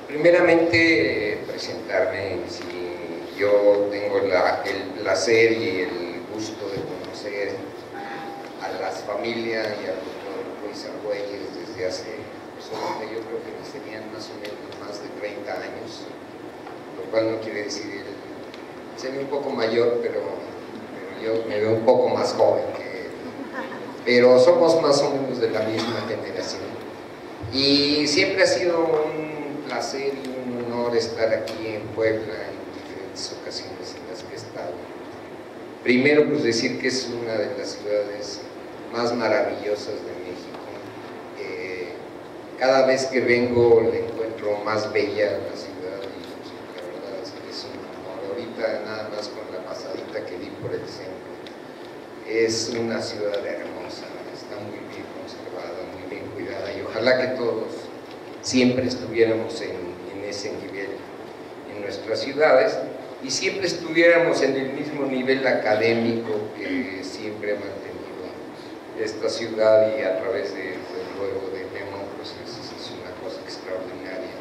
Primeramente, presentarme. Si yo tengo el placer y el gusto de conocer a las familias y al doctor Luis Argüelles desde hace, yo creo que serían más o menos más de 30 años, lo cual no quiere decir, se ve un poco mayor, pero yo me veo un poco más joven que él, pero somos más o menos de la misma generación. Y siempre ha sido un placer y un honor estar aquí en Puebla en diferentes ocasiones en las que he estado. Primero, pues decir que es una de las ciudades más maravillosas de México. Cada vez que vengo la encuentro más bella la ciudad y pues, la verdad es que es un honor. Ahorita nada más con la pasadita que di por el centro. Es una ciudad hermosa, está muy bien conservada, muy bien cuidada y ojalá que todos siempre estuviéramos en ese nivel en nuestras ciudades y siempre estuviéramos en el mismo nivel académico que siempre ha mantenido esta ciudad y a través de, luego de Memo, pues es una cosa extraordinaria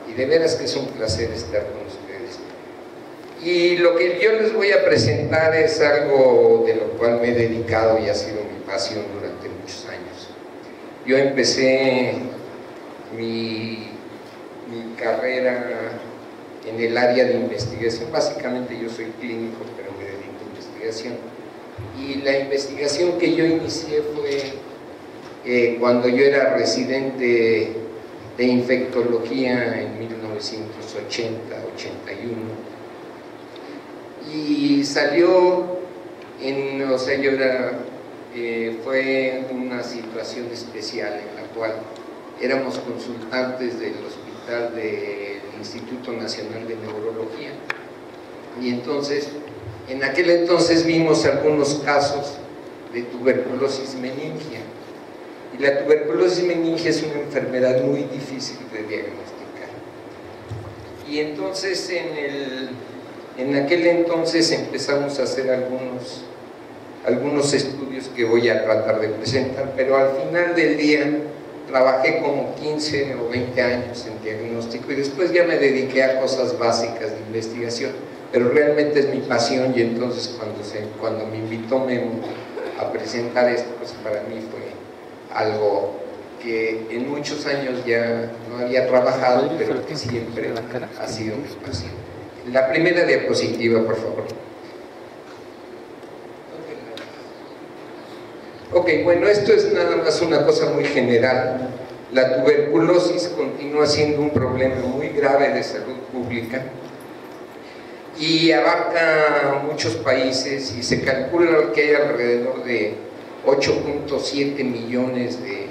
y de veras que es un placer estar con ustedes. Y lo que yo les voy a presentar es algo de lo cual me he dedicado y ha sido mi pasión durante muchos años. Yo empecé mi carrera en el área de investigación, básicamente yo soy clínico, pero me dedico a investigación. Y la investigación que yo inicié fue cuando yo era residente de infectología en 1980-81. Y salió o sea, fue una situación especial en la cual éramos consultantes del hospital del Instituto Nacional de Neurología y entonces, en aquel entonces vimos algunos casos de tuberculosis meningia y la tuberculosis meningia es una enfermedad muy difícil de diagnosticar y entonces en aquel entonces empezamos a hacer algunos estudios que voy a tratar de presentar, pero al final del día trabajé como 15 o 20 años en diagnóstico y después ya me dediqué a cosas básicas de investigación, pero realmente es mi pasión y entonces cuando me invitó Memo a presentar esto, pues para mí fue algo que en muchos años ya no había trabajado, pero que siempre ha sido mi pasión. La primera diapositiva, por favor. Ok, bueno, esto es nada más una cosa muy general. La tuberculosis continúa siendo un problema muy grave de salud pública y abarca muchos países y se calcula que hay alrededor de 8.7 millones de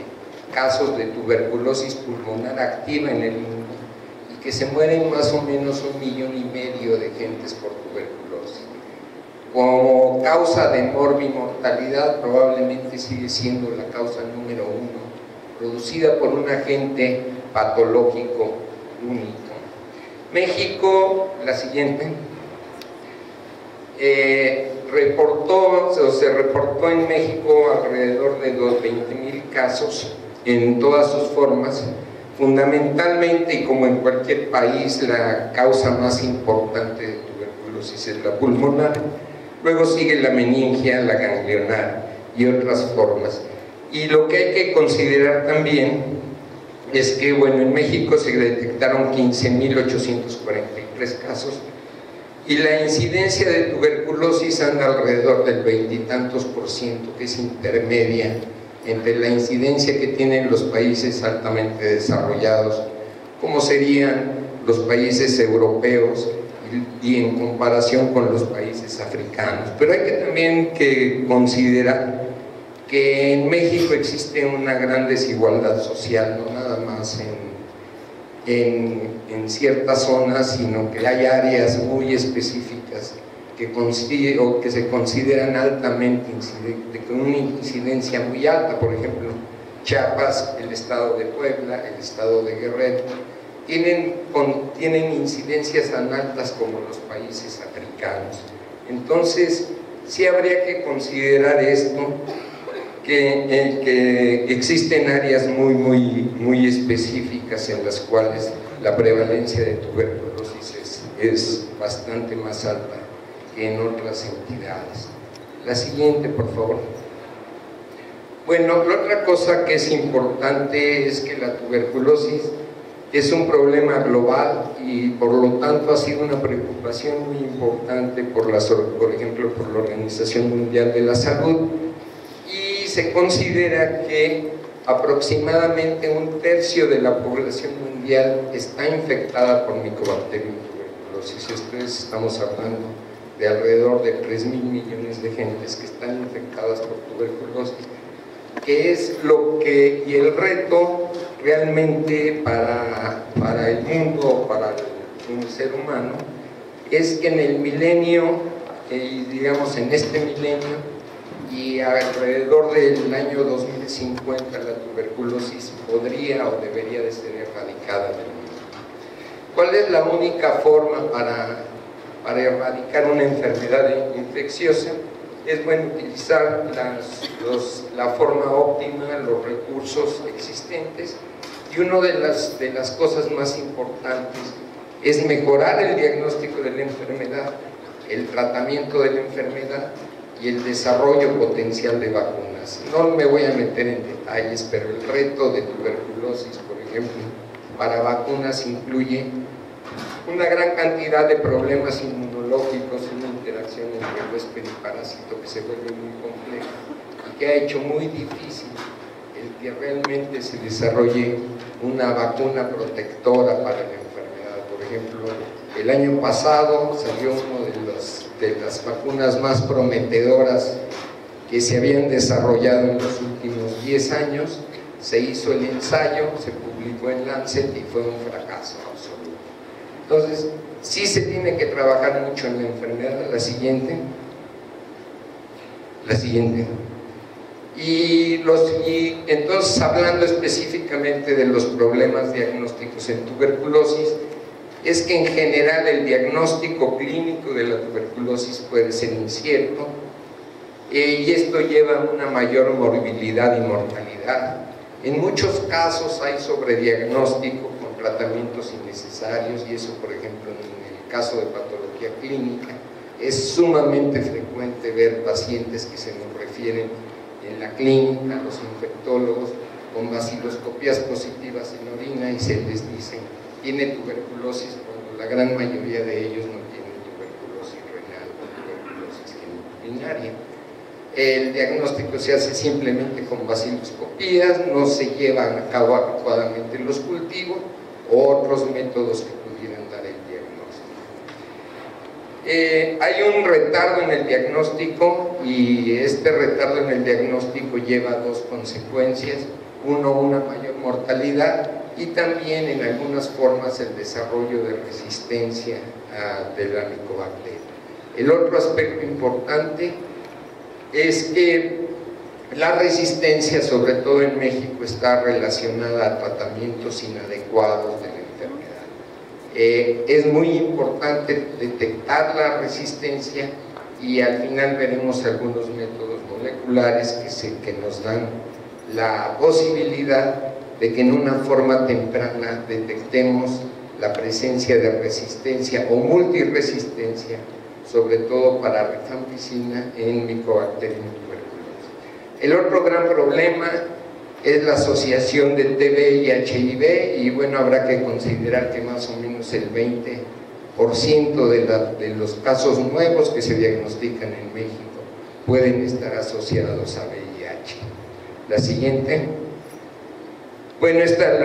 casos de tuberculosis pulmonar activa en el mundo y que se mueren más o menos 1,5 millones de gentes por tuberculosis. Como causa de morbimortalidad probablemente sigue siendo la causa número 1, producida por un agente patológico único. México, la siguiente, se reportó en México alrededor de los 20,000 casos en todas sus formas. Fundamentalmente, y como en cualquier país, la causa más importante de tuberculosis es la pulmonar. Luego sigue la meningia, la ganglionar y otras formas. Y lo que hay que considerar también es que, bueno, en México se detectaron 15,843 casos y la incidencia de tuberculosis anda alrededor del 20 y tantos %, que es intermedia entre la incidencia que tienen los países altamente desarrollados, como serían los países europeos, y en comparación con los países africanos. Pero hay que también considerar que en México existe una gran desigualdad social, no nada más en ciertas zonas, sino que hay áreas muy específicas que se consideran altamente con una incidencia muy alta. Por ejemplo, Chiapas, el estado de Puebla, el estado de Guerrero, tienen incidencias tan altas como los países africanos. Entonces, sí habría que considerar esto que existen áreas muy específicas en las cuales la prevalencia de tuberculosis es bastante más alta que en otras entidades. La siguiente, por favor. Bueno, la otra cosa que es importante es que la tuberculosis es un problema global y por lo tanto ha sido una preocupación muy importante por ejemplo, por la Organización Mundial de la Salud, y se considera que aproximadamente 1/3 de la población mundial está infectada por Mycobacterium tuberculosis. Estamos hablando de alrededor de 3.000 millones de gentes que están infectadas por tuberculosis, que es y el reto realmente para el mundo, para un ser humano, es que en el milenio, digamos en este milenio y alrededor del año 2050, la tuberculosis podría o debería de ser erradicada del mundo. ¿Cuál es la única forma para erradicar una enfermedad infecciosa? Es bueno utilizar la forma óptima, los recursos existentes, y una de las cosas más importantes es mejorar el diagnóstico de la enfermedad, el tratamiento de la enfermedad y el desarrollo potencial de vacunas. No me voy a meter en detalles, pero el reto de tuberculosis, por ejemplo, para vacunas incluye una gran cantidad de problemas inmunológicos, una interacción entre huésped y parásito que se vuelve muy compleja y que ha hecho muy difícil el que realmente se desarrolle una vacuna protectora para la enfermedad. Por ejemplo, el año pasado salió una de las vacunas más prometedoras que se habían desarrollado en los últimos 10 años, se hizo el ensayo, se publicó en Lancet y fue un fracaso absoluto. Entonces, sí se tiene que trabajar mucho en la enfermedad. La siguiente. Y entonces, hablando específicamente de los problemas diagnósticos en tuberculosis, es que en general el diagnóstico clínico de la tuberculosis puede ser incierto, y esto lleva a una mayor morbilidad y mortalidad. En muchos casos hay sobrediagnóstico con tratamientos innecesarios, y eso, por ejemplo, en el caso de patología clínica es sumamente frecuente ver pacientes que se nos refieren en la clínica, los infectólogos, con vaciloscopías positivas en orina, y se les dice tiene tuberculosis, cuando la gran mayoría de ellos no tienen tuberculosis renal o tuberculosis urinaria. El diagnóstico se hace simplemente con vaciloscopías, no se llevan a cabo adecuadamente los cultivos o otros métodos que pudieran dar el diagnóstico. Hay un retardo en el diagnóstico, y este retardo en el diagnóstico lleva a dos consecuencias: uno, una mayor mortalidad, y también en algunas formas el desarrollo de resistencia de la micobacteria. El otro aspecto importante es que la resistencia, sobre todo en México, está relacionada a tratamientos inadecuados de la enfermedad. Es muy importante detectar la resistencia, y al final veremos algunos métodos moleculares que nos dan la posibilidad de que en una forma temprana detectemos la presencia de resistencia o multiresistencia, sobre todo para rifampicina en Mycobacterium tuberculosis. El otro gran problema es la asociación de TB y HIV, y bueno, habrá que considerar que más o menos el 20% de los casos nuevos que se diagnostican en México pueden estar asociados a VIH. La siguiente. Bueno, esta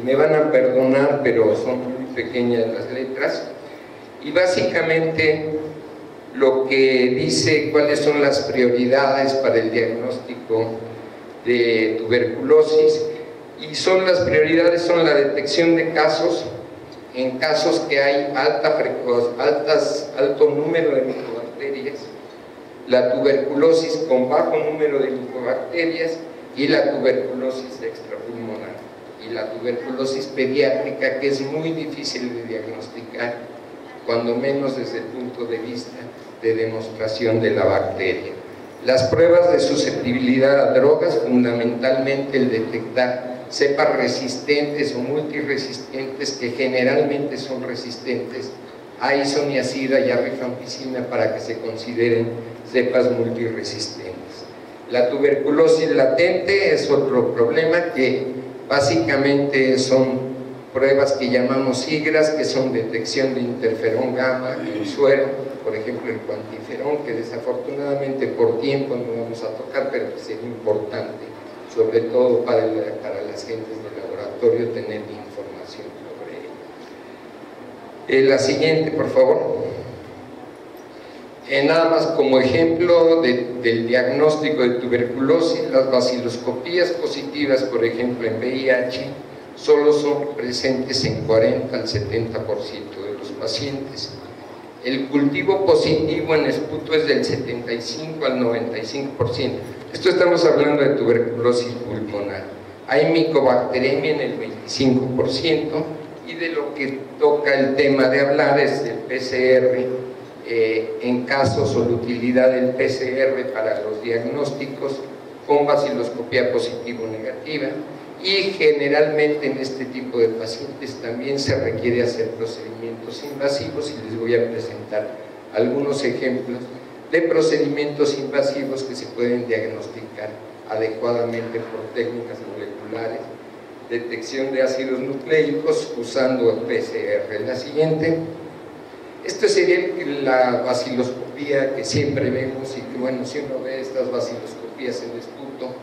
me van a perdonar, pero son muy pequeñas las letras, y básicamente lo que dice cuáles son las prioridades para el diagnóstico de tuberculosis, y las prioridades son la detección de casos, en casos que hay alto número de micobacterias, la tuberculosis con bajo número de micobacterias, y la tuberculosis extrapulmonar, y la tuberculosis pediátrica, que es muy difícil de diagnosticar, cuando menos desde el punto de vista de demostración de la bacteria. Las pruebas de susceptibilidad a drogas, fundamentalmente el detectar cepas resistentes o multiresistentes, que generalmente son resistentes a isoniazida y a rifampicina para que se consideren cepas multiresistentes. La tuberculosis latente es otro problema, que básicamente son pruebas que llamamos IGRAS, que son detección de interferón gamma en suero, por ejemplo el cuantiferón, que desafortunadamente por tiempo no vamos a tocar, pero que sería importante, sobre todo para las gentes del laboratorio, tener información sobre ello. La siguiente, por favor. Nada más como ejemplo del diagnóstico de tuberculosis, las baciloscopías positivas, por ejemplo en VIH, solo son presentes en 40 al 70% de los pacientes. El cultivo positivo en esputo es del 75 al 95%. Esto estamos hablando de tuberculosis pulmonar. Hay micobacteriemia en el 25%, y de lo que toca el tema de hablar es el PCR, en casos o la utilidad del PCR para los diagnósticos con baciloscopía positivo negativa, y generalmente en este tipo de pacientes también se requiere hacer procedimientos invasivos, y les voy a presentar algunos ejemplos de procedimientos invasivos que se pueden diagnosticar adecuadamente por técnicas moleculares, detección de ácidos nucleicos usando el PCR. La siguiente. Esto sería la baciloscopía que siempre vemos, y que bueno, si uno ve estas baciloscopías en esputo,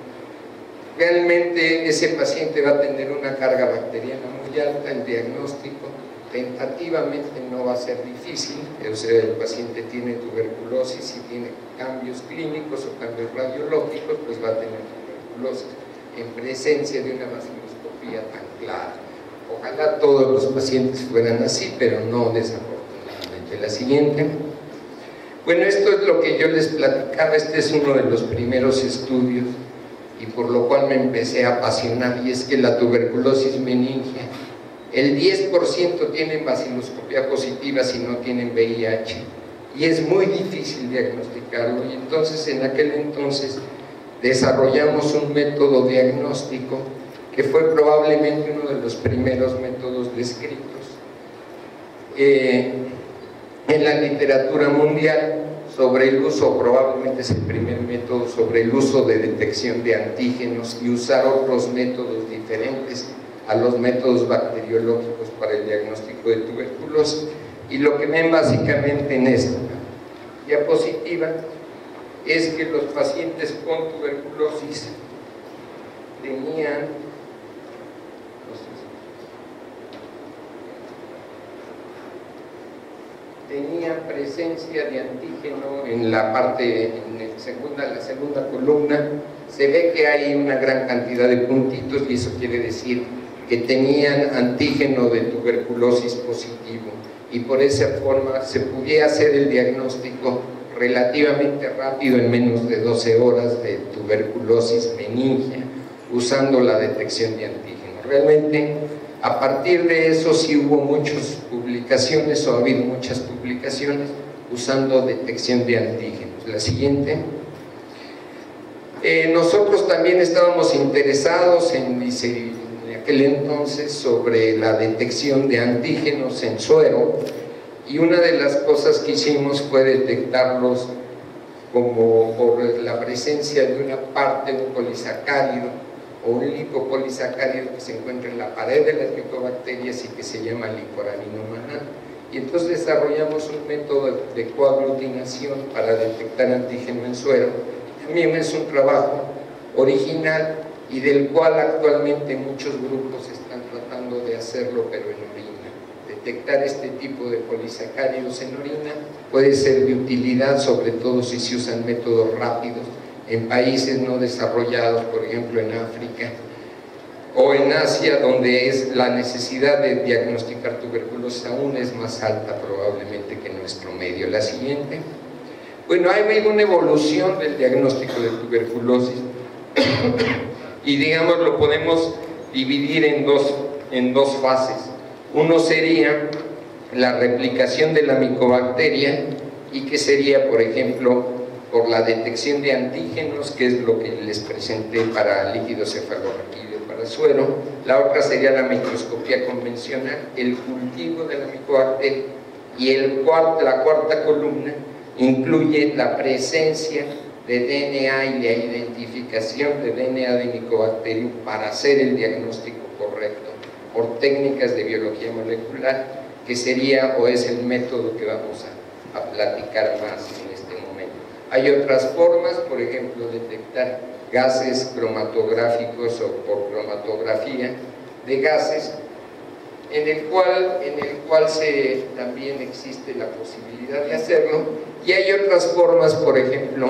realmente ese paciente va a tener una carga bacteriana muy alta. El diagnóstico tentativamente no va a ser difícil, o sea, el paciente tiene tuberculosis y tiene cambios clínicos o cambios radiológicos, pues va a tener tuberculosis en presencia de una baciloscopía tan clara. Ojalá todos los pacientes fueran así, pero no desafortunadamente. La siguiente. Bueno, esto es lo que yo les platicaba. Este es uno de los primeros estudios, y por lo cual me empecé a apasionar, y es que la tuberculosis meningia, el 10% tienen baciloscopía positiva si no tienen VIH, y es muy difícil diagnosticarlo. Y entonces, en aquel entonces, desarrollamos un método diagnóstico que fue probablemente uno de los primeros métodos descritos en la literatura mundial sobre el uso, probablemente es el primer método sobre el uso de detección de antígenos, y usar otros métodos diferentes a los métodos bacteriológicos para el diagnóstico de tuberculosis. Y lo que ven básicamente en esta diapositiva es que los pacientes con tuberculosis tenían presencia de antígeno en la parte, la segunda columna. Se ve que hay una gran cantidad de puntitos, y eso quiere decir que tenían antígeno de tuberculosis positivo, y por esa forma se podía hacer el diagnóstico relativamente rápido, en menos de 12 horas, de tuberculosis meningia, usando la detección de antígeno. Realmente, a partir de eso sí hubo muchas publicaciones, o ha habido muchas publicaciones usando detección de antígenos. La siguiente. Nosotros también estábamos interesados en aquel entonces sobre la detección de antígenos en suero, y una de las cosas que hicimos fue detectarlos como por la presencia de una parte, un polisacárido o un lipopolisacárido que se encuentra en la pared de las micobacterias y que se llama liporaminomanán. Y entonces desarrollamos un método de coaglutinación para detectar antígeno en suero. También es un trabajo original, y del cual actualmente muchos grupos están tratando de hacerlo, pero en orina. Detectar este tipo de polisacáridos en orina puede ser de utilidad, sobre todo si se usan métodos rápidos en países no desarrollados, por ejemplo en África o en Asia, donde la necesidad de diagnosticar tuberculosis aún es más alta probablemente que en nuestro medio. La siguiente. Bueno, ha habido una evolución del diagnóstico de tuberculosis y digamos lo podemos dividir en dos fases. Uno sería la replicación de la micobacteria, y que sería, por ejemplo, por la detección de antígenos, que es lo que les presenté para líquido cefalorraquídeo, para suero. La otra sería la microscopía convencional, el cultivo de la micobacteria, y la cuarta columna incluye la presencia de DNA y la identificación de DNA de Mycobacterium para hacer el diagnóstico correcto por técnicas de biología molecular, que sería o es el método que vamos a platicar más en este momento. Hay otras formas, por ejemplo, detectar gases cromatográficos o por cromatografía de gases, en el cual también existe la posibilidad de hacerlo, y hay otras formas, por ejemplo,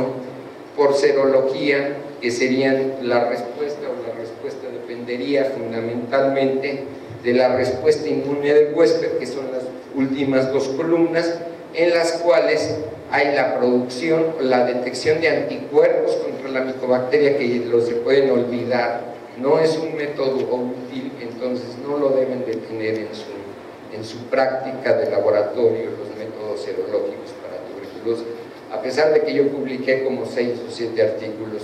por serología, que serían la respuesta, o la respuesta dependería fundamentalmente de la respuesta inmune del huésped, que son las últimas dos columnas, en las cuales hay la producción o la detección de anticuerpos contra la micobacteria, que los se pueden olvidar, no es un método útil, entonces no lo deben de tener en su práctica de laboratorio, los métodos serológicos para tuberculosis, a pesar de que yo publiqué como 6 o 7 artículos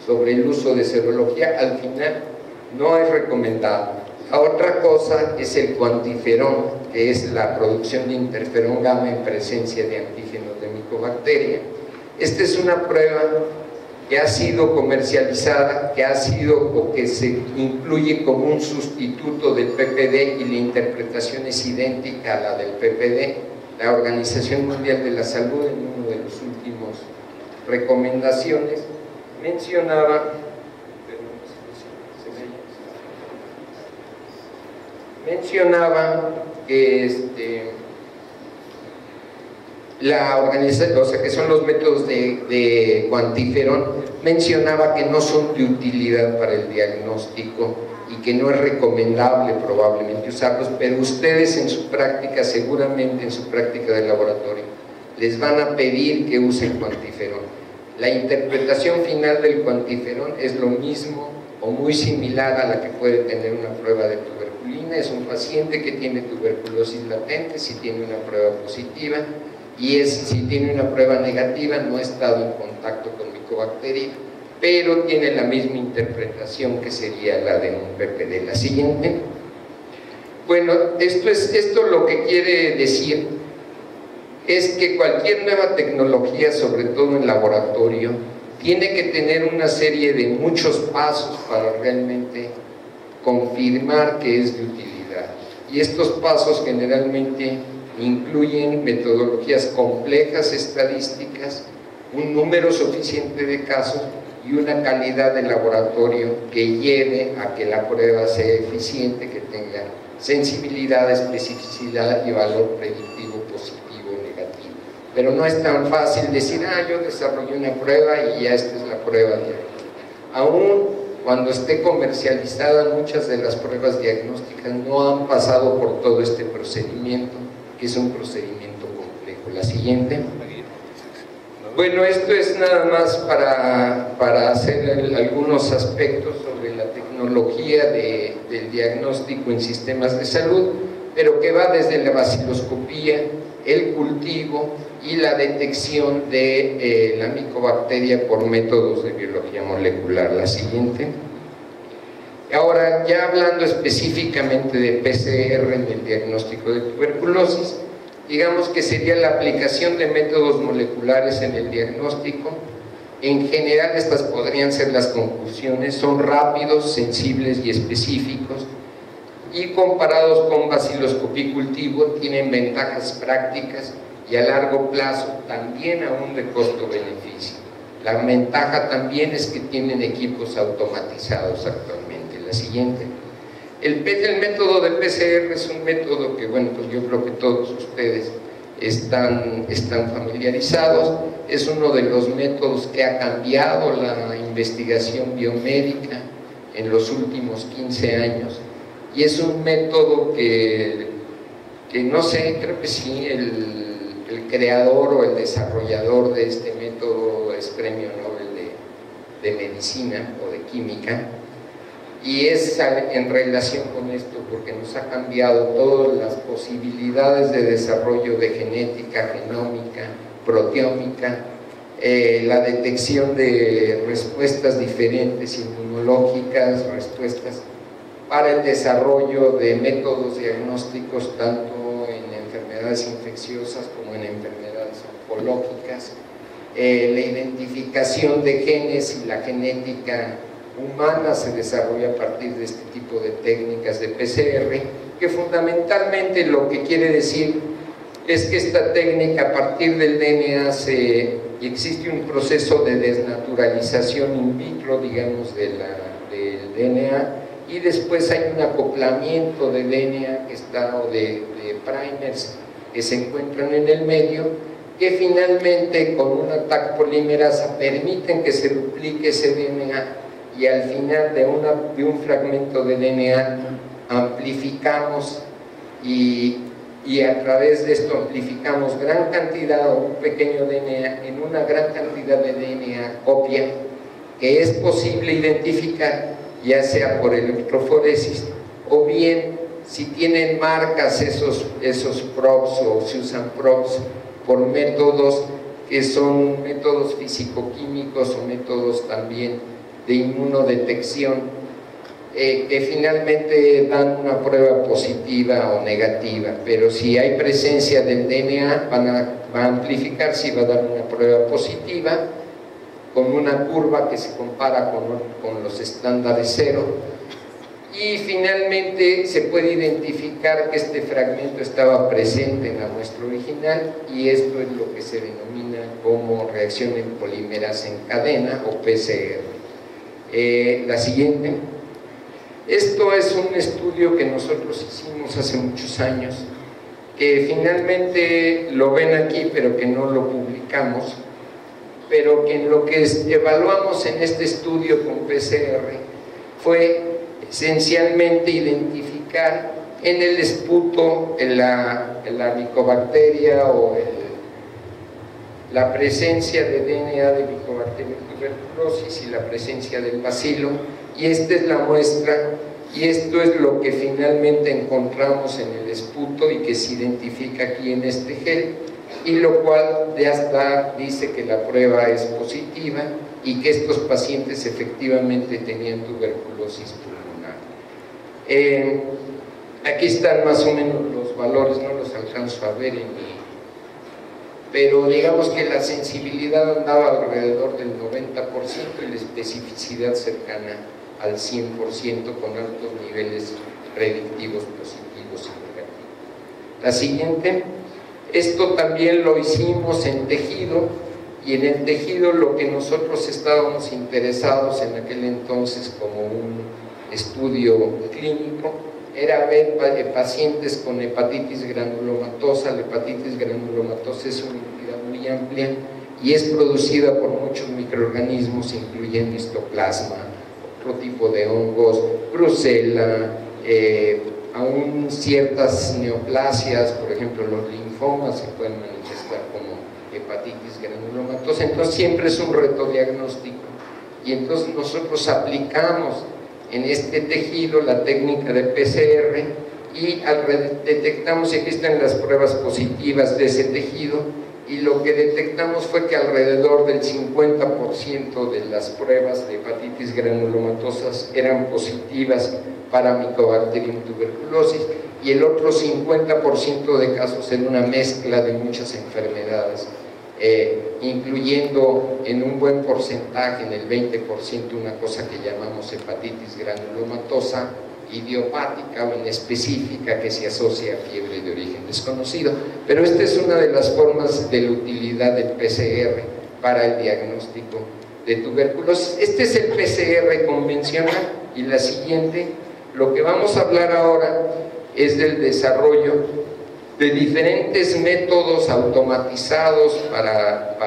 sobre el uso de serología, al final no es recomendado. La otra cosa es el cuantiferón, que es la producción de interferón gamma en presencia de antígenos de micobacteria. Esta es una prueba que ha sido comercializada, que se incluye como un sustituto del PPD, y la interpretación es idéntica a la del PPD. La Organización Mundial de la Salud, en uno de los últimos recomendaciones, mencionaba que la organización, o sea, que son los métodos de cuantiferón, mencionaba que no son de utilidad para el diagnóstico y que no es recomendable probablemente usarlos, pero ustedes en su práctica, seguramente en su práctica de laboratorio, les van a pedir que usen cuantiferón. La interpretación final del cuantiferón es lo mismo o muy similar a la que puede tener una prueba de tuberculina. Es un paciente que tiene tuberculosis latente, si tiene una prueba positiva, y si tiene una prueba negativa, no ha estado en contacto con micobacteria, pero tiene la misma interpretación que sería la de un PPD. La siguiente. Bueno, esto lo que quiere decir es que cualquier nueva tecnología, sobre todo en laboratorio, tiene que tener una serie de muchos pasos para realmente confirmar que es de utilidad. Y estos pasos generalmente incluyen metodologías complejas, estadísticas, un número suficiente de casos y una calidad de laboratorio que lleve a que la prueba sea eficiente, que tenga sensibilidad, especificidad y valor predictivo positivo o negativo. Pero no es tan fácil decir, yo desarrollé una prueba y ya esta es la prueba diagnóstica. Aún cuando esté comercializada, muchas de las pruebas diagnósticas no han pasado por todo este procedimiento, que es un procedimiento complejo. La siguiente. Bueno, esto es nada más para hacer algunos aspectos sobre la tecnología del diagnóstico en sistemas de salud, pero que va desde la baciloscopía, el cultivo y la detección de la micobacteria por métodos de biología molecular. La siguiente. Ahora, ya hablando específicamente de PCR en el diagnóstico de tuberculosis, digamos que sería la aplicación de métodos moleculares en el diagnóstico. En general, estas podrían ser las conclusiones: son rápidos, sensibles y específicos, y comparados con baciloscopía y cultivo tienen ventajas prácticas y a largo plazo también aún de costo-beneficio. La ventaja también es que tienen equipos automatizados actualmente. La siguiente. El método de PCR es un método que, bueno, pues yo creo que todos ustedes están familiarizados. Es uno de los métodos que ha cambiado la investigación biomédica en los últimos 15 años, y es un método que no sé, creo que sí, el creador o el desarrollador de este método es premio Nobel de medicina o de química. Y es en relación con esto, porque nos ha cambiado todas las posibilidades de desarrollo de genética, genómica, proteómica, la detección de respuestas diferentes inmunológicas, respuestas para el desarrollo de métodos diagnósticos tanto en enfermedades infecciosas como en enfermedades oncológicas, la identificación de genes y la genética humana se desarrolla a partir de este tipo de técnicas de PCR, que fundamentalmente lo que quiere decir es que esta técnica a partir del DNA existe un proceso de desnaturalización in vitro, digamos, del DNA, y después hay un acoplamiento de DNA que está, o de primers que se encuentran en el medio, que finalmente con una Taq polimerasa permiten que se duplique ese DNA, y al final de un fragmento de DNA amplificamos y a través de esto amplificamos gran cantidad o un pequeño DNA en una gran cantidad de DNA copia que es posible identificar, ya sea por electroforesis o bien si tienen marcas esos probes, o se usan probes por métodos que son métodos físico-químicos o métodos también de inmunodetección, que finalmente dan una prueba positiva o negativa, pero si hay presencia del DNA va a amplificarse y va a dar una prueba positiva con una curva que se compara con los estándares cero, y finalmente se puede identificar que este fragmento estaba presente en la muestra original, y esto es lo que se denomina como reacción en polimerasa en cadena o PCR. La siguiente. Esto es un estudio que nosotros hicimos hace muchos años, que finalmente lo ven aquí, pero que no lo publicamos, pero que en lo que evaluamos en este estudio con PCR fue esencialmente identificar en el esputo la micobacteria o la presencia de DNA de Mycobacterium tuberculosis y la presencia del bacilo, y esta es la muestra, y esto es lo que finalmente encontramos en el esputo y que se identifica aquí en este gel, y lo cual ya está, dice que la prueba es positiva y que estos pacientes efectivamente tenían tuberculosis pulmonar. Aquí están más o menos los valores, no los alcanzo a ver pero digamos que la sensibilidad andaba alrededor del 90% y la especificidad cercana al 100% con altos niveles predictivos positivos y negativos. La siguiente, esto también lo hicimos en tejido, y en el tejido lo que nosotros estábamos interesados en aquel entonces como un estudio clínico era ver pacientes con hepatitis granulomatosa. La hepatitis granulomatosa es una entidad muy amplia y es producida por muchos microorganismos, incluyendo histoplasma, otro tipo de hongos, brucela, aún ciertas neoplasias, por ejemplo los linfomas se pueden manifestar como hepatitis granulomatosa. Entonces siempre es un reto diagnóstico, y entonces nosotros aplicamos en este tejido la técnica de PCR, y detectamos, y aquí están las pruebas positivas de ese tejido, y lo que detectamos fue que alrededor del 50% de las pruebas de hepatitis granulomatosas eran positivas para Mycobacterium tuberculosis, y el otro 50% de casos en una mezcla de muchas enfermedades, incluyendo en un buen porcentaje, en el 20%, una cosa que llamamos hepatitis granulomatosa idiopática o inespecífica, que se asocia a fiebre de origen desconocido. Pero esta es una de las formas de la utilidad del PCR para el diagnóstico de tuberculosis. Este es el PCR convencional, y la siguiente, lo que vamos a hablar ahora es del desarrollo de diferentes métodos automatizados para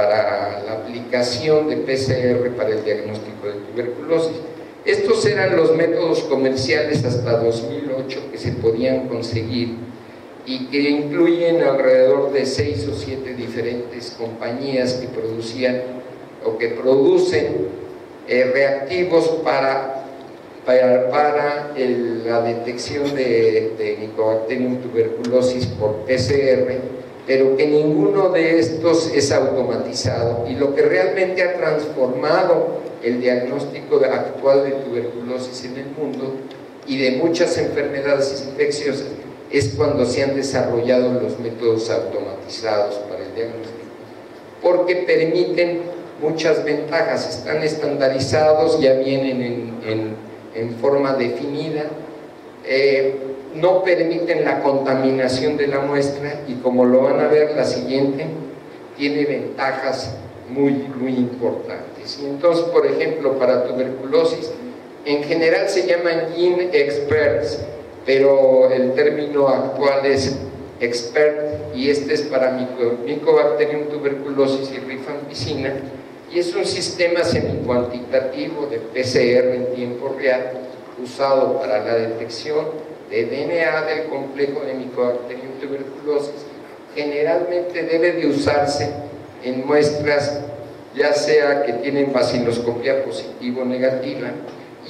la aplicación de PCR para el diagnóstico de tuberculosis. Estos eran los métodos comerciales hasta 2008 que se podían conseguir, y que incluyen alrededor de 6 o 7 diferentes compañías que producían o que producen reactivos para la detección de Mycobacterium tuberculosis por PCR, pero que ninguno de estos es automatizado, y lo que realmente ha transformado el diagnóstico actual de tuberculosis en el mundo y de muchas enfermedades infecciosas es cuando se han desarrollado los métodos automatizados para el diagnóstico, porque permiten muchas ventajas, están estandarizados, ya vienen en forma definida, no permiten la contaminación de la muestra, y como lo van a ver la siguiente, tiene ventajas muy importantes. Y entonces, por ejemplo, para tuberculosis, en general se llaman Gene Experts, pero el término actual es Expert, y este es para Mycobacterium tuberculosis y rifampicina, y es un sistema semi-cuantitativo de PCR en tiempo real, usado para la detección de DNA del complejo de Mycobacterium tuberculosis. Generalmente debe de usarse en muestras ya sea que tienen baciloscopía positiva o negativa,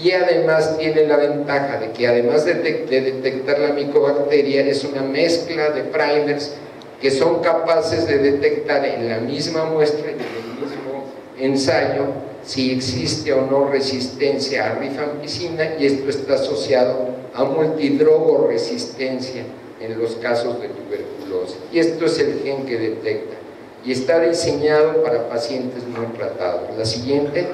y además tiene la ventaja de que además de detectar la micobacteria, es una mezcla de primers que son capaces de detectar en la misma muestra y en el mismo ensayo si existe o no resistencia a rifampicina, y esto está asociado a multidrogoresistencia en los casos de tuberculosis, y esto es el gen que detecta, y está diseñado para pacientes no tratados. La siguiente,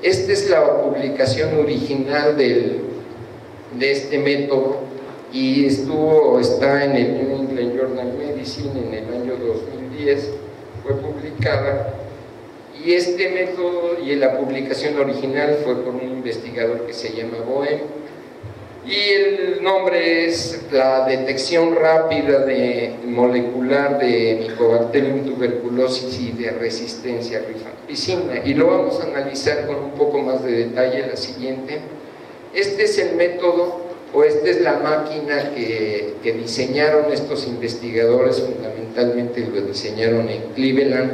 esta es la publicación original de este método, y está en el New England Journal of Medicine en el año 2010, fue publicada. Y este método y la publicación original fue por un investigador que se llama Boehm, y el nombre es la detección rápida molecular de Mycobacterium tuberculosis y de resistencia a rifampicina, y lo vamos a analizar con un poco más de detalle la siguiente. Este es el método, o esta es la máquina que diseñaron estos investigadores, fundamentalmente lo diseñaron en Cleveland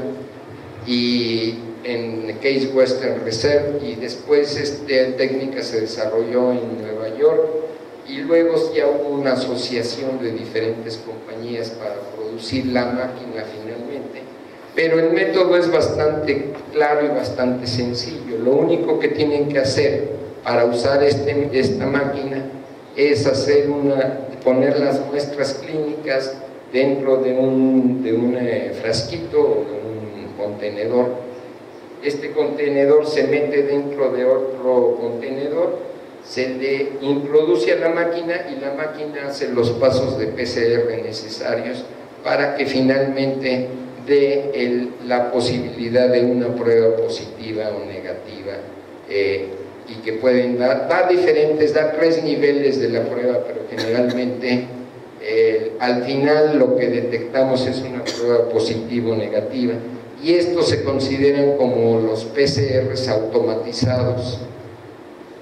y en Case Western Reserve, y después esta técnica se desarrolló en Nueva York, y luego ya hubo una asociación de diferentes compañías para producir la máquina finalmente, pero el método es bastante claro y bastante sencillo. Lo único que tienen que hacer para usar esta máquina es poner las muestras clínicas dentro de un frasquito o de un contenedor. Este contenedor se mete dentro de otro contenedor, se le introduce a la máquina, y la máquina hace los pasos de PCR necesarios para que finalmente dé la posibilidad de una prueba positiva o negativa, y que pueden dar tres niveles de la prueba, pero generalmente al final lo que detectamos es una prueba positiva o negativa, y estos se consideran como los PCRs automatizados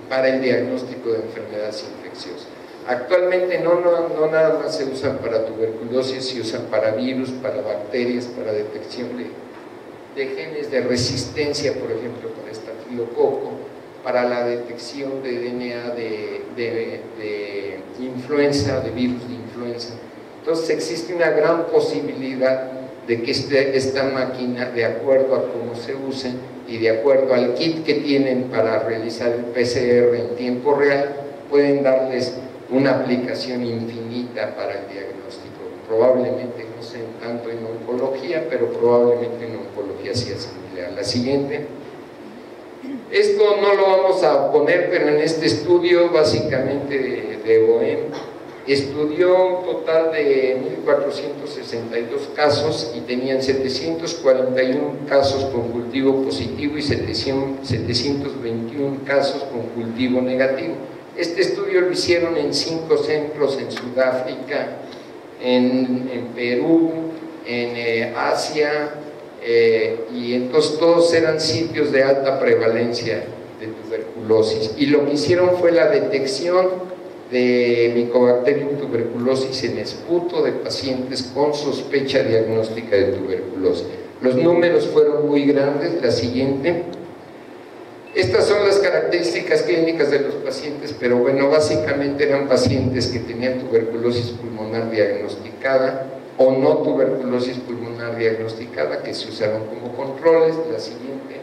para el diagnóstico de enfermedades infecciosas. Actualmente no nada más se usan para tuberculosis, se usan para virus, para bacterias, para detección de genes de resistencia, por ejemplo, para estafilococo, para la detección de DNA de influenza, de virus de influenza. Entonces existe una gran posibilidad de que esta máquina, de acuerdo a cómo se use y de acuerdo al kit que tienen para realizar el PCR en tiempo real, pueden darles una aplicación infinita para el diagnóstico. Probablemente no sé tanto en oncología, pero probablemente en oncología sea similar. La siguiente. Esto no lo vamos a poner, pero en este estudio básicamente de Boehm estudió un total de 1.462 casos, y tenían 741 casos con cultivo positivo y 721 casos con cultivo negativo. Este estudio lo hicieron en 5 centros en Sudáfrica, en Perú, en Asia, y entonces todos eran sitios de alta prevalencia de tuberculosis, y lo que hicieron fue la detección de Mycobacterium tuberculosis en esputo de pacientes con sospecha diagnóstica de tuberculosis. Los números fueron muy grandes. La siguiente. Estas son las características clínicas de los pacientes, pero bueno, básicamente eran pacientes que tenían tuberculosis pulmonar diagnosticada, o no tuberculosis pulmonar diagnosticada, que se usaron como controles. La siguiente.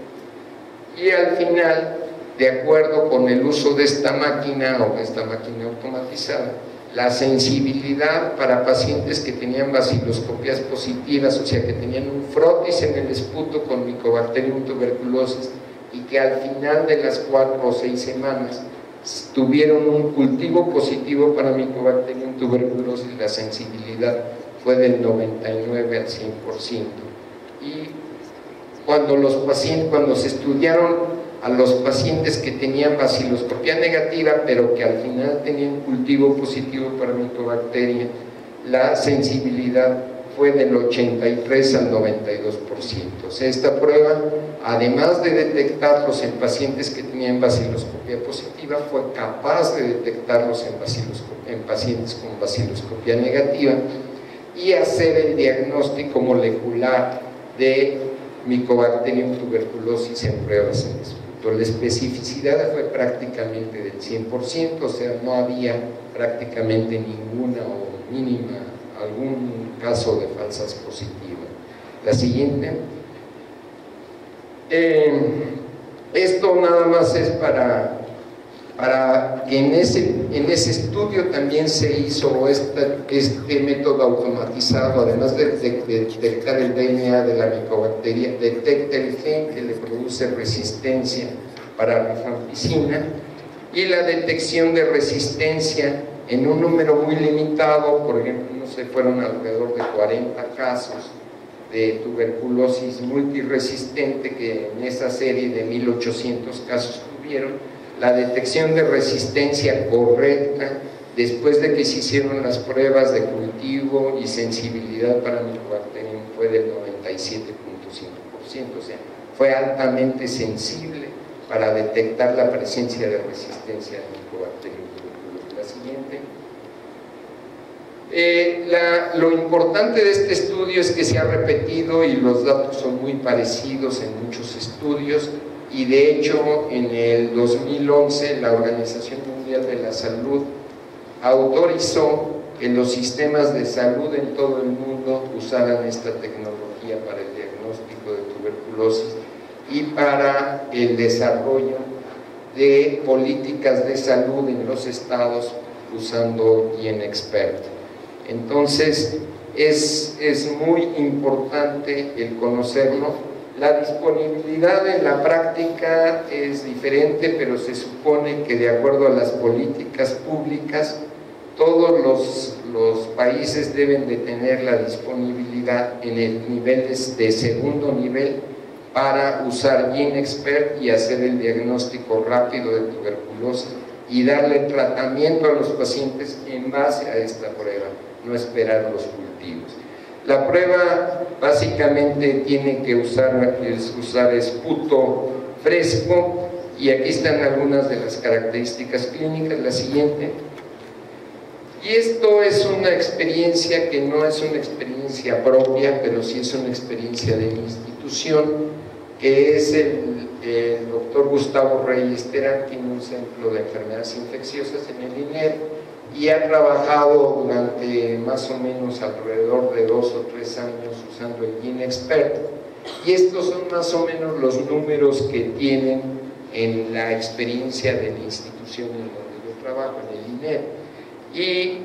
Y al final, de acuerdo con el uso de esta máquina o esta máquina automatizada, la sensibilidad para pacientes que tenían baciloscopias positivas, o sea que tenían un frotis en el esputo con Mycobacterium tuberculosis y que al final de las 4 o 6 semanas tuvieron un cultivo positivo para Mycobacterium tuberculosis, la sensibilidad fue del 99 al 100%. Y cuando se estudiaron a los pacientes que tenían baciloscopía negativa, pero que al final tenían cultivo positivo para Mycobacteria, la sensibilidad fue del 83 al 92%. O sea, esta prueba, además de detectarlos en pacientes que tenían baciloscopía positiva, fue capaz de detectarlos en pacientes con baciloscopía negativa y hacer el diagnóstico molecular de Mycobacterium tuberculosis en pruebas en esputo. La especificidad fue prácticamente del 100%, o sea, no había prácticamente ninguna o mínima, algún caso de falsas positivas. La siguiente. Esto nada más es para que en ese estudio también se hizo este método automatizado, además de detectar el DNA de la micobacteria, detecta el gen que le produce resistencia para rifampicina y la detección de resistencia en un número muy limitado, por ejemplo, no sé, fueron alrededor de 40 casos de tuberculosis multiresistente que en esa serie de 1800 casos tuvieron. La detección de resistencia correcta después de que se hicieron las pruebas de cultivo y sensibilidad para Mycobacterium fue del 97.5%, o sea, fue altamente sensible para detectar la presencia de resistencia de Mycobacterium tuberculosis. La siguiente. Lo importante de este estudio es que se ha repetido y los datos son muy parecidos en muchos estudios. Y de hecho en el 2011 la Organización Mundial de la Salud autorizó que los sistemas de salud en todo el mundo usaran esta tecnología para el diagnóstico de tuberculosis y para el desarrollo de políticas de salud en los estados usando GeneXpert. Entonces es muy importante el conocerlo. La disponibilidad en la práctica es diferente, pero se supone que de acuerdo a las políticas públicas, todos los países deben de tener la disponibilidad en el nivel de segundo nivel para usar GeneXpert y hacer el diagnóstico rápido de tuberculosis y darle tratamiento a los pacientes en base a esta prueba, no esperar los cultivos. La prueba básicamente tiene que usar esputo fresco y aquí están algunas de las características clínicas. La siguiente. Y esto es una experiencia que no es una experiencia propia, pero sí es una experiencia de mi institución, que es el doctor Gustavo Reyes Terán, tiene un centro de enfermedades infecciosas en el INER y ha trabajado durante más o menos alrededor de 2 o 3 años usando el GeneXpert, y estos son más o menos los números que tienen en la experiencia de la institución en donde yo trabajo, en el INER, y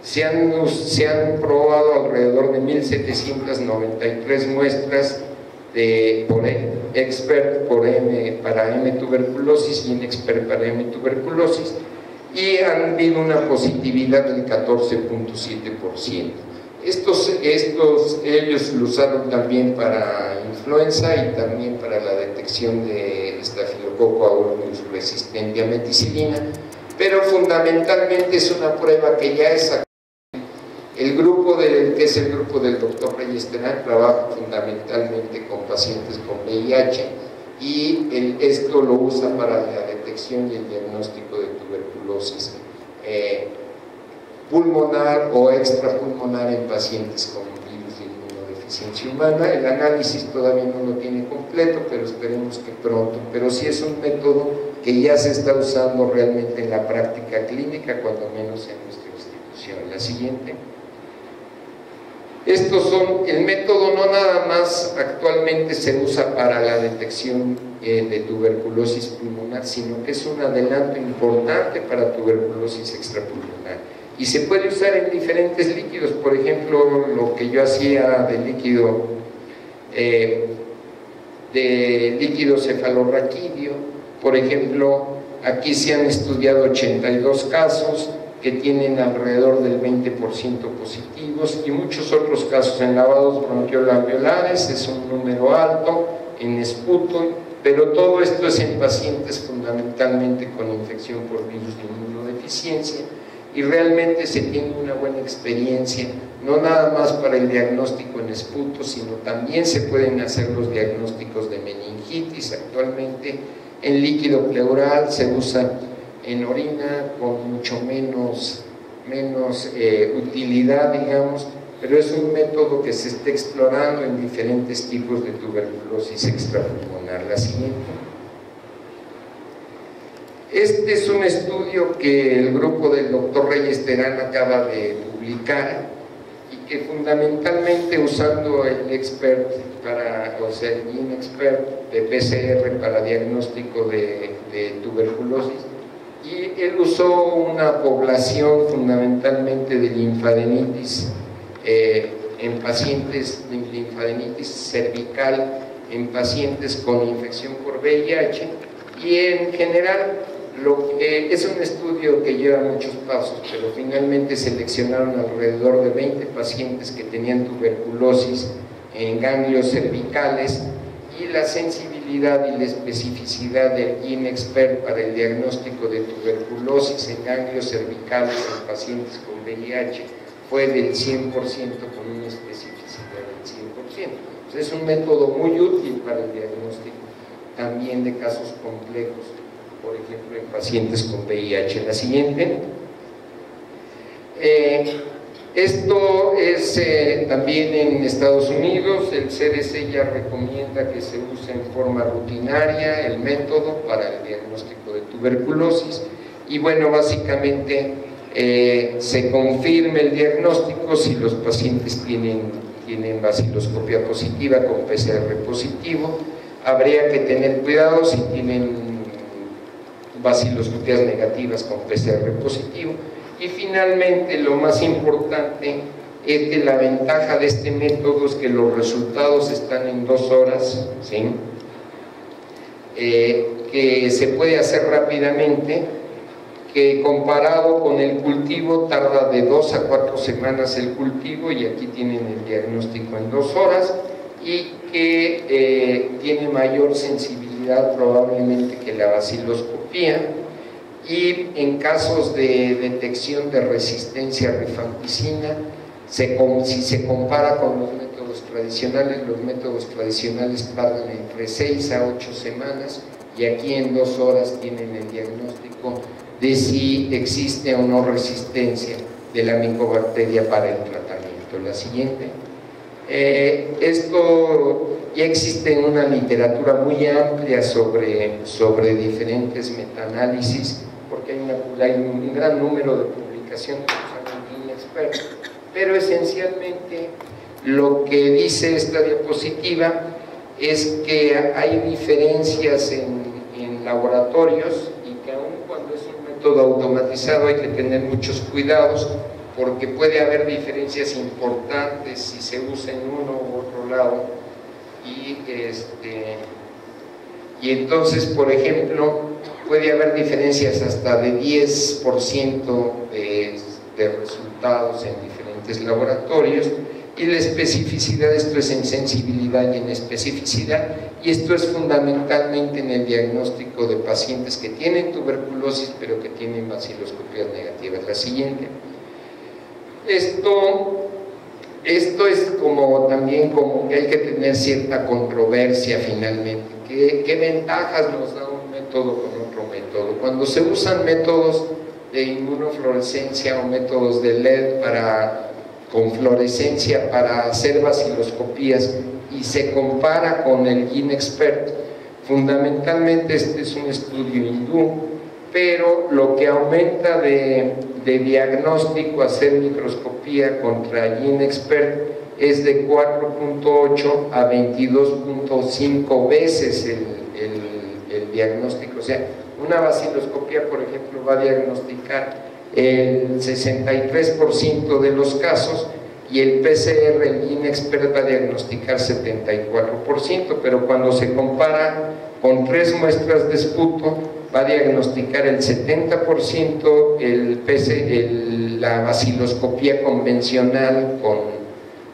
se han probado alrededor de 1793 muestras por GeneXpert para M tuberculosis y GeneXpert para M tuberculosis, y han habido una positividad del 14.7%. Ellos lo usaron también para influenza y también para la detección de Staphylococcus aureus resistente a meticilina, pero fundamentalmente es una prueba que ya es el grupo que es el grupo del doctor Reyes Terán trabaja fundamentalmente con pacientes con VIH y esto lo usa para la detección y el diagnóstico de tuberculosis pulmonar o extrapulmonar en pacientes con virus de inmunodeficiencia humana. El análisis todavía no lo tiene completo, pero esperemos que pronto. Pero sí es un método que ya se está usando realmente en la práctica clínica, cuando menos en nuestra institución. La siguiente. El método no nada más actualmente se usa para la detección de tuberculosis pulmonar, sino que es un adelanto importante para tuberculosis extrapulmonar. Y se puede usar en diferentes líquidos, por ejemplo, lo que yo hacía de líquido cefalorraquídeo, por ejemplo, aquí se han estudiado 82 casos, que tienen alrededor del 20% positivos, y muchos otros casos en lavados bronquioalveolares, es un número alto, en esputo, pero todo esto es en pacientes fundamentalmente con infección por virus de inmunodeficiencia, y realmente se tiene una buena experiencia, no nada más para el diagnóstico en esputo, sino también se pueden hacer los diagnósticos de meningitis. Actualmente en líquido pleural se usa en orina con mucho menos utilidad, digamos, pero es un método que se está explorando en diferentes tipos de tuberculosis extrapulmonar. La siguiente. Este es un estudio que el grupo del doctor Reyes Terán acaba de publicar y que fundamentalmente usando el GeneXpert el GeneXpert de PCR para diagnóstico de tuberculosis, y él usó una población fundamentalmente de linfadenitis en pacientes de linfadenitis cervical en pacientes con infección por VIH, y en general es un estudio que lleva muchos pasos, pero finalmente seleccionaron alrededor de 20 pacientes que tenían tuberculosis en ganglios cervicales, y la sensibilidad y la especificidad del GeneXpert para el diagnóstico de tuberculosis en ganglios cervicales en pacientes con VIH fue del 100%, con una especificidad del 100%. Entonces es un método muy útil para el diagnóstico también de casos complejos, por ejemplo en pacientes con VIH. La siguiente. Esto es también en Estados Unidos. El CDC ya recomienda que se use en forma rutinaria el método para el diagnóstico de tuberculosis, y bueno, básicamente se confirma el diagnóstico si los pacientes tienen baciloscopía positiva con PCR positivo. Habría que tener cuidado si tienen baciloscopias negativas con PCR positivo. Y finalmente, lo más importante es que la ventaja de este método es que los resultados están en 2 horas, ¿sí? Que se puede hacer rápidamente, que comparado con el cultivo tarda de 2 a 4 semanas el cultivo, y aquí tienen el diagnóstico en 2 horas, y que tiene mayor sensibilidad probablemente que la baciloscopía. Y en casos de detección de resistencia a rifampicina, si se compara con los métodos tradicionales tardan entre 6 a 8 semanas, y aquí en 2 horas tienen el diagnóstico de si existe o no resistencia de la micobacteria para el tratamiento. La siguiente. Esto ya existe en una literatura muy amplia sobre diferentes metaanálisis, porque hay un gran número de publicaciones usando GeneXpert, pero esencialmente lo que dice esta diapositiva es que hay diferencias en laboratorios, y que aun cuando es un método automatizado hay que tener muchos cuidados, porque puede haber diferencias importantes si se usa en uno u otro lado, y entonces, por ejemplo, puede haber diferencias hasta de 10% de resultados en diferentes laboratorios, y la especificidad, esto es en sensibilidad y en especificidad, y esto es fundamentalmente en el diagnóstico de pacientes que tienen tuberculosis pero que tienen baciloscopías negativas. La siguiente. Esto es también como que hay que tener cierta controversia finalmente. ¿Qué ventajas nos da un método con otro método? Cuando se usan métodos de inmunofluorescencia o métodos de LED con fluorescencia para hacer baciloscopías, y se compara con el GeneXpert, fundamentalmente este es un estudio hindú, pero lo que aumenta de diagnóstico hacer microscopía contra GeneXpert es de 4.8 a 22.5 veces el diagnóstico. O sea, una vaciloscopía, por ejemplo, va a diagnosticar el 63% de los casos, y el PCR, el GeneXpert, va a diagnosticar 74%, pero cuando se compara con 3 muestras de esputo, va a diagnosticar el 70% la vaciloscopía convencional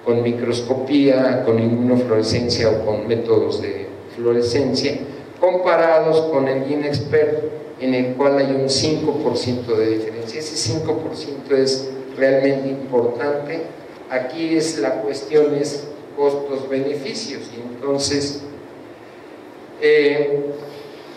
con microscopía, con inmunofluorescencia o con métodos de fluorescencia, comparados con el GeneXpert, en el cual hay un 5% de diferencia. Ese 5% es realmente importante. Aquí la cuestión es costos-beneficios, y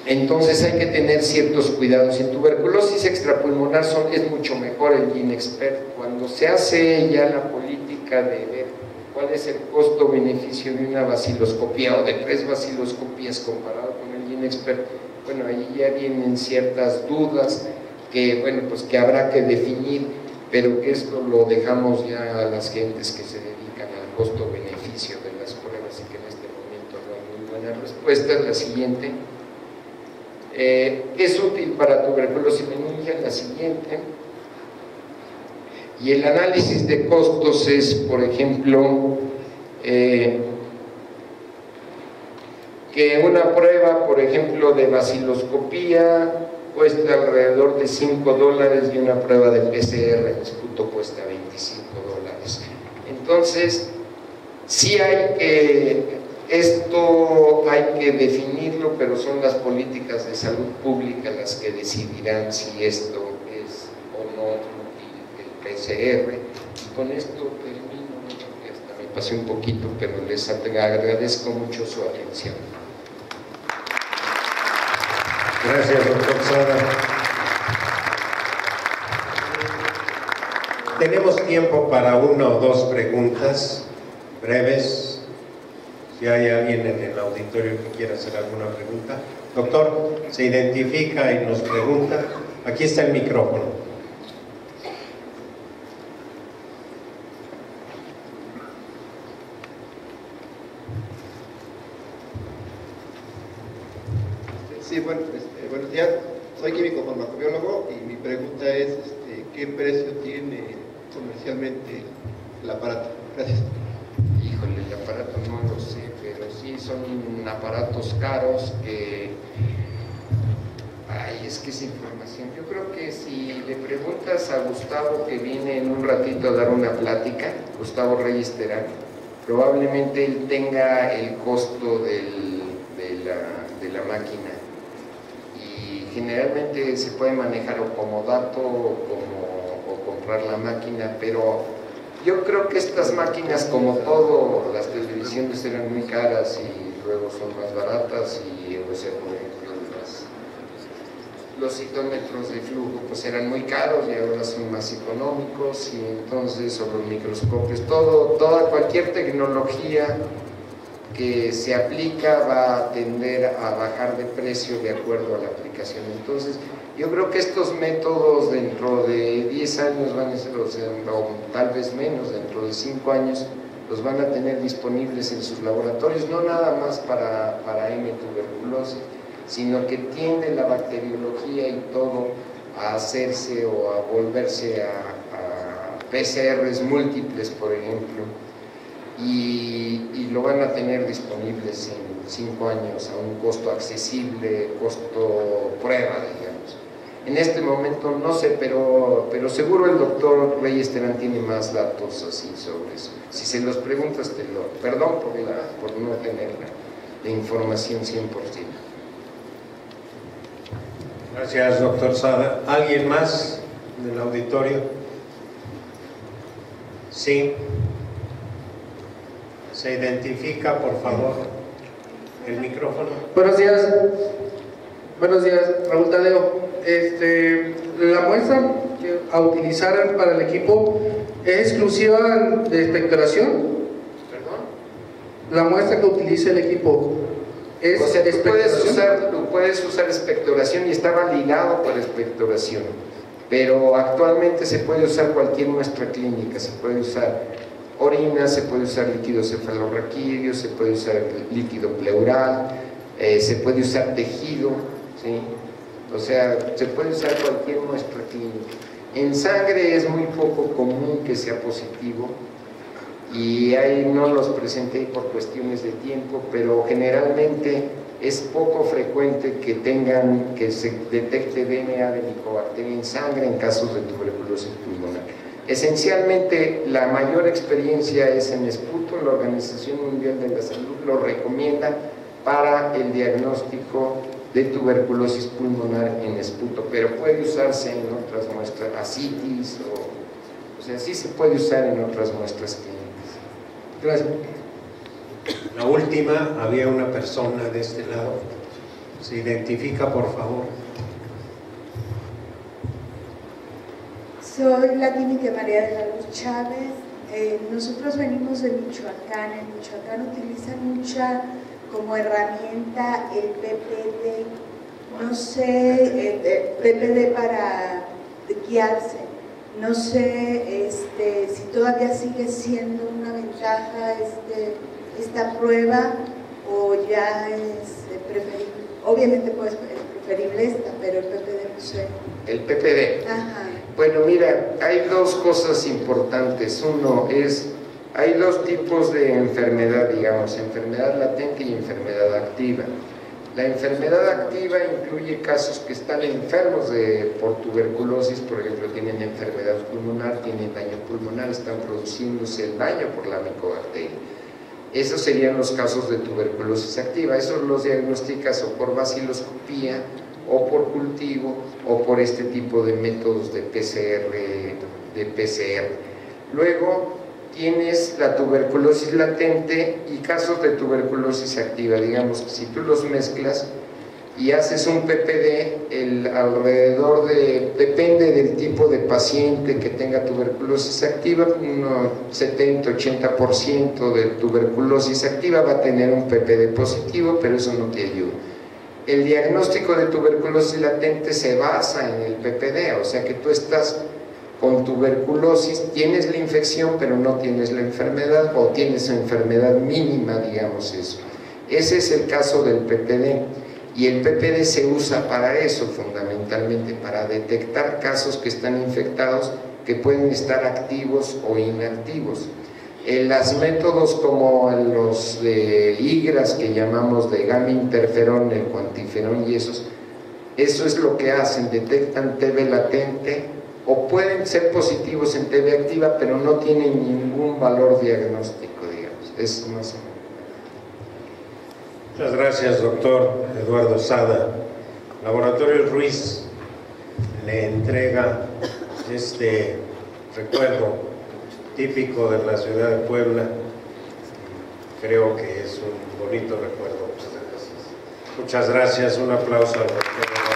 entonces hay que tener ciertos cuidados. En tuberculosis extrapulmonar es mucho mejor el GeneXpert. Cuando se hace ya la política de ver cuál es el costo-beneficio de una vaciloscopía o de 3 vaciloscopías comparado con el GeneXpert, bueno, ahí ya vienen ciertas dudas que, bueno, pues que habrá que definir, pero que esto lo dejamos ya a las gentes que se dedican al costo-beneficio de las pruebas, y que en este momento no hay muy buena respuesta. La siguiente. Es útil para tuberculosis meningia, la siguiente. Y el análisis de costos es, por ejemplo, que una prueba, por ejemplo, de vaciloscopía cuesta alrededor de $5, y una prueba de PCR en esputo cuesta $25. Entonces, sí esto hay que definirlo, pero son las políticas de salud pública las que decidirán si esto es o no el PCR. Y con esto termino, porque hasta me pasé un poquito, pero les agradezco mucho su atención. Gracias, doctor Sada. Tenemos tiempo para 1 o 2 preguntas breves. Si hay alguien en el auditorio que quiera hacer alguna pregunta. Doctor, se identifica y nos pregunta. Aquí está el micrófono. Sí, bueno, buenos días. Soy químico farmacobiólogo y mi pregunta es ¿qué precio tiene comercialmente el aparato? Gracias. Híjole, el aparato no lo sé, pero sí son aparatos caros que... Ay, es que esa información, yo creo que si le preguntas a Gustavo, que viene en un ratito a dar una plática, Gustavo Reyes Terán, probablemente él tenga el costo de la máquina, y generalmente se puede manejar o como dato o comprar la máquina, pero yo creo que estas máquinas, como todo, las televisiones eran muy caras y luego son más baratas, y o sea, por ejemplo, los citómetros de flujo pues eran muy caros y ahora son más económicos, y entonces sobre los microscopios, cualquier tecnología que se aplica va a tender a bajar de precio de acuerdo a la aplicación. Entonces yo creo que estos métodos dentro de 10 años van a ser, o tal vez menos, dentro de 5 años los van a tener disponibles en sus laboratorios, no nada más para M tuberculosis, sino que tiende la bacteriología y todo a hacerse o a volverse a PCRs múltiples, por ejemplo, y lo van a tener disponibles en 5 años a un costo accesible, costo prueba, digamos. En este momento no sé, pero seguro el doctor Reyes Terán tiene más datos así sobre eso. Si se los preguntas, perdón por no tener la información 100%. Gracias, doctor Sada. ¿Alguien más del auditorio? Sí. Se identifica, por favor, el micrófono. Buenos días, Raúl Tadeo. La muestra a utilizar para el equipo es exclusiva de expectoración. ¿Perdón? La muestra que utilice el equipo es, o sea, tú expectoración. puedes usar expectoración y está validado para expectoración, pero actualmente se puede usar cualquier muestra clínica, se puede usar orina, se puede usar líquido cefalorraquídeo, se puede usar líquido pleural, se puede usar tejido, ¿sí? O sea, se puede usar cualquier muestra clínica. En sangre es muy poco común que sea positivo, y ahí no los presenté por cuestiones de tiempo, pero generalmente es poco frecuente que se detecte DNA de Helicobacter en sangre en casos de tuberculosis pulmonar. Esencialmente la mayor experiencia es en esputo. La Organización Mundial de la Salud lo recomienda para el diagnóstico de tuberculosis pulmonar en esputo, pero puede usarse en otras muestras, ascitis, o sea, sí se puede usar en otras muestras clínicas. Gracias. La última, había una persona de este lado. Se identifica, por favor. Soy la química María de la Luz Chávez. Nosotros venimos de Michoacán. En Michoacán utilizan mucha como herramienta el PPD. No sé, el PPD para guiarse. No sé si todavía sigue siendo una ventaja esta prueba o ya es preferible. Obviamente pues es preferible esta, pero el PPD no sé. El PPD. Ajá. Bueno, mira, hay dos cosas importantes. Uno es, hay dos tipos de enfermedad, digamos, enfermedad latente y enfermedad activa. La enfermedad activa incluye casos que están enfermos por tuberculosis, por ejemplo, tienen enfermedad pulmonar, tienen daño pulmonar, están produciéndose el daño por la micobacteria. Esos serían los casos de tuberculosis activa. Esos los diagnosticas o por vaciloscopía, o por cultivo, o por este tipo de métodos de PCR. Luego tienes la tuberculosis latente y casos de tuberculosis activa. Digamos, si tú los mezclas y haces un PPD, depende del tipo de paciente que tenga tuberculosis activa, un 70-80% de tuberculosis activa va a tener un PPD positivo, pero eso no te ayuda. El diagnóstico de tuberculosis latente se basa en el PPD, o sea que tú estás con tuberculosis, tienes la infección pero no tienes la enfermedad, o tienes enfermedad mínima, digamos eso. Ese es el caso del PPD, y el PPD se usa para eso fundamentalmente, para detectar casos que están infectados, que pueden estar activos o inactivos. Los métodos como los de IGRAS, que llamamos de gamma interferón, el cuantiferón y eso es lo que hacen, detectan TB latente, o pueden ser positivos en TB activa, pero no tienen ningún valor diagnóstico, digamos. Es más o menos. Muchas gracias, doctor Eduardo Sada. Laboratorio Ruiz le entrega este recuerdo típico de la ciudad de Puebla. Creo que es un bonito recuerdo. Muchas gracias. Un aplauso al doctor.